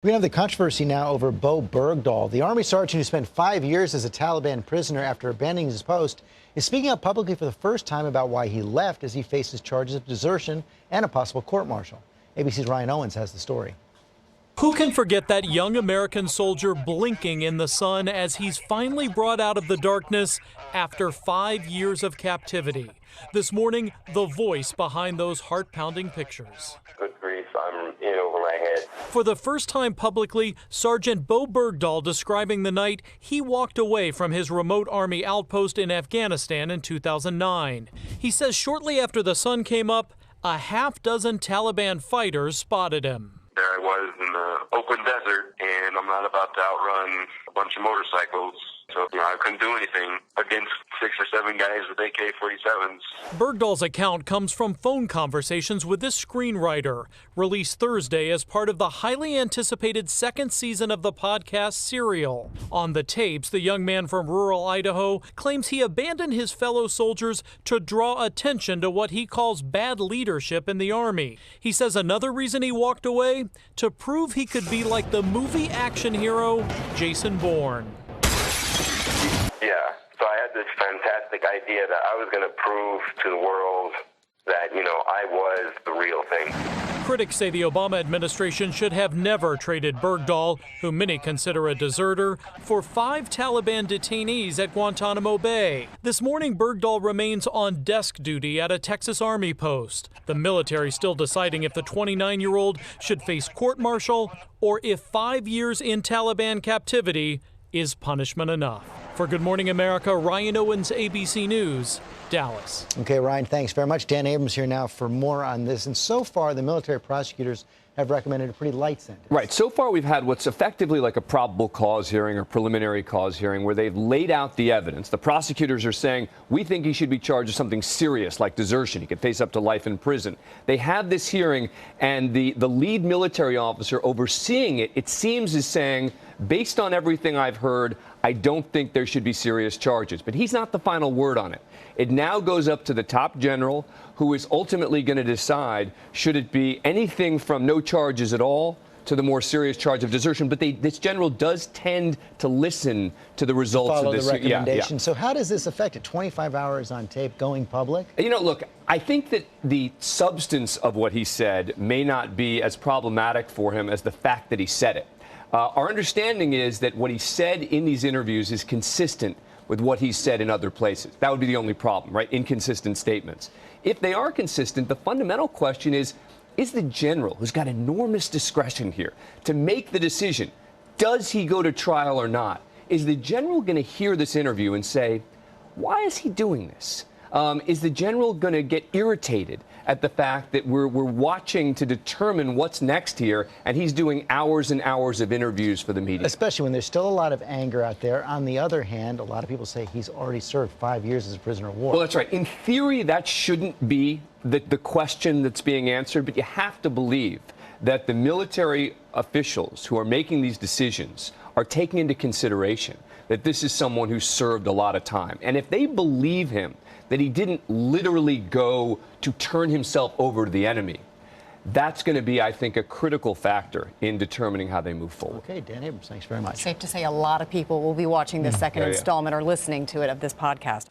We have the controversy now over Bowe Bergdahl. The Army sergeant who spent 5 years as a Taliban prisoner after abandoning his post is speaking out publicly for the first time about why he left as he faces charges of desertion and a possible court-martial. ABC's Ryan Owens has the story. Who can forget that young American soldier blinking in the sun as he's finally brought out of the darkness after 5 years of captivity? This morning, the voice behind those heart-pounding pictures. Good grief, I'm in over my head. For the first time publicly, Sergeant Bowe Bergdahl describing the night he walked away from his remote Army outpost in Afghanistan in 2009. He says shortly after the sun came up, a half-dozen Taliban fighters spotted him. There I was in the open desert, and I'm not about to outrun a bunch of motorcycles. So, I couldn't do anything against 6 or 7 guys with AK-47s. Bergdahl's account comes from phone conversations with this screenwriter, released Thursday as part of the highly anticipated second season of the podcast Serial. On the tapes, the young man from rural Idaho claims he abandoned his fellow soldiers to draw attention to what he calls bad leadership in the Army. He says another reason he walked away? To prove he could be like the movie action hero Jason Bourne. Yeah, so I had this fantastic idea that I was going to prove to the world that, I was the real thing. Critics say the Obama administration should have never traded Bergdahl, who many consider a deserter, for 5 Taliban detainees at Guantanamo Bay. This morning, Bergdahl remains on desk duty at a Texas Army post. The military still deciding if the 29-year-old should face court-martial or if 5 years in Taliban captivity is punishment enough. For Good Morning America, Ryan Owens, ABC News, Dallas. Okay, Ryan, thanks very much. Dan Abrams here now for more on this. And so far, the military prosecutors have recommended a pretty light sentence. Right. So far, we've had what's effectively like a probable cause hearing or preliminary cause hearing where they've laid out the evidence. The prosecutors are saying, we think he should be charged with something serious like desertion. He could face up to life in prison. They have this hearing, and the lead military officer overseeing it, it seems, is saying, based on everything I've heard, I don't think there should be serious charges. But he's not the final word on it. It now goes up to the top general, who is ultimately going to decide should it be anything from no charges at all to the more serious charge of desertion. But this general does tend to listen to the results of this. The recommendation. Yeah. So how does this affect it? 25 hours on tape going public? Look, I think that the substance of what he said may not be as problematic for him as the fact that he said it. Our understanding is that what he said in these interviews is consistent with what he's said in other places. That would be the only problem, right? Inconsistent statements. If they are consistent, the fundamental question is the general, who's got enormous discretion here to make the decision, does he go to trial or not? Is the general going to hear this interview and say, why is he doing this? Is the general going to get irritated at the fact that we're watching to determine what's next here, and he's doing hours and hours of interviews for the media? Especially when there's still a lot of anger out there. On the other hand, a lot of people say he's already served 5 years as a prisoner of war. Well, that's right. In theory, that shouldn't be the question that's being answered, but you have to believe that the military officials who are making these decisions are taking into consideration that this is someone who served a lot of time. And if they believe him, that he didn't literally go to turn himself over to the enemy, that's going to be, I think, a critical factor in determining how they move forward. Okay, Dan Abrams, thanks very much. Safe to say a lot of people will be watching this second installment or listening to it of this podcast.